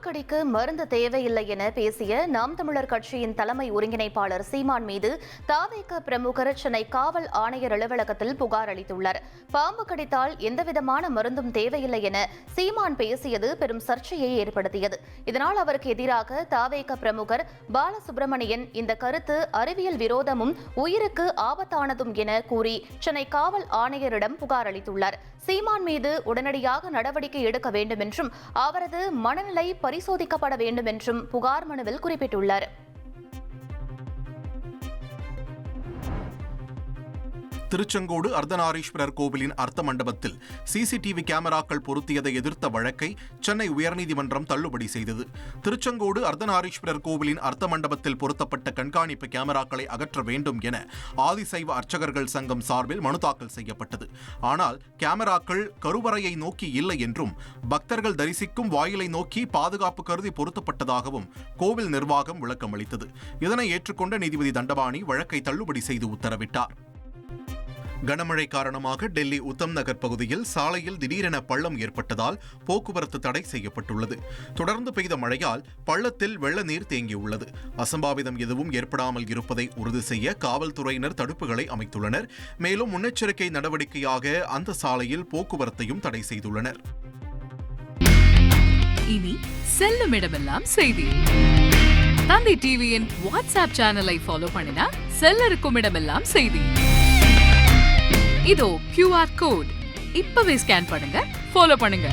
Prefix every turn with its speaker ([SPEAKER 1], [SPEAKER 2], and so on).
[SPEAKER 1] கடிக்கு மருந்து தேவையில்லை என பேசிய நாம் தமிழர் கட்சியின் தலைமை ஒருங்கிணைப்பாளர் சீமான் மீது தவிக பிரமுகர் சென்னை காவல் ஆணையர் அலுவலகத்தில் புகார் அளித்துள்ளார். பாம்பு கடித்தால் எந்தவிதமான மருந்தும் தேவையில்லை என சீமான் பேசியது பெரும் சர்ச்சையை ஏற்படுத்தியது. இதனால் அவருக்கு எதிராக தவிக பிரமுகர் பாலசுப்ரமணியன் இந்த கருத்து அறிவியல் விரோதமும் உயிருக்கு ஆபத்தானதும் என கூறி சென்னை காவல் ஆணையரிடம் புகார் அளித்துள்ளார். சீமான் மீது உடனடியாக நடவடிக்கை எடுக்க வேண்டும் என்றும் அவரது மனநிலை பரிசோதிக்கப்பட வேண்டும் என்றும் புகார் மனுவில் குறிப்பிட்டுள்ளார்.
[SPEAKER 2] திருச்செங்கோடு அர்த்தநாரீஸ்வரர் கோவிலின் அர்த்த மண்டபத்தில் சிசிடிவி கேமராக்கள் பொருத்தியதை எதிர்த்த வழக்கை சென்னை உயர்நீதிமன்றம் தள்ளுபடி செய்தது. திருச்செங்கோடு அர்த்தநாரீஸ்வரர் கோவிலின் அர்த்த மண்டபத்தில் பொருத்தப்பட்ட கண்காணிப்பு கேமராக்களை அகற்ற வேண்டும் என ஆதிசைவ அர்ச்சகர்கள் சங்கம் சார்பில் மனு தாக்கல் செய்யப்பட்டது. ஆனால் கேமராக்கள் கருவறையை நோக்கி இல்லை என்றும் பக்தர்கள் தரிசிக்கும் வாயிலை நோக்கி பாதுகாப்பு கருதி பொருத்தப்பட்டதாகவும் கோவில் நிர்வாகம் விளக்கம் அளித்தது. இதனை ஏற்றுக்கொண்ட நீதிபதி தண்டபாணி வழக்கை தள்ளுபடி செய்து உத்தரவிட்டார். கனமழை காரணமாக டெல்லி உத்தம் நகர் பகுதியில் சாலையில் திடீரென பள்ளம் ஏற்பட்டதால் போக்குவரத்து தடை செய்யப்பட்டுள்ளது. தொடர்ந்து பெய்த மழையால் பள்ளத்தில் வெள்ள நீர் தேங்கியுள்ளது. அசம்பாவிதம் எதுவும் ஏற்படாமல் இருப்பதை உறுதி செய்ய காவல்துறையினர் தடுப்புகளை அமைத்துள்ளனர். மேலும் முன்னெச்சரிக்கை நடவடிக்கையாக அந்த சாலையில் போக்குவரத்தையும் தடை செய்துள்ளனர்.
[SPEAKER 3] இனி செல்லும் இடமெல்லாம் செய்தி. தந்தி டிவியின் வாட்ஸ்அப் சேனலை ஃபாலோ பண்ணினா செல்ல இருக்கும் இடமெல்லாம் செய்தி. இதோ QR கோட் இப்பவே ஸ்கேன் பண்ணுங்க, ஃபாலோ பண்ணுங்க.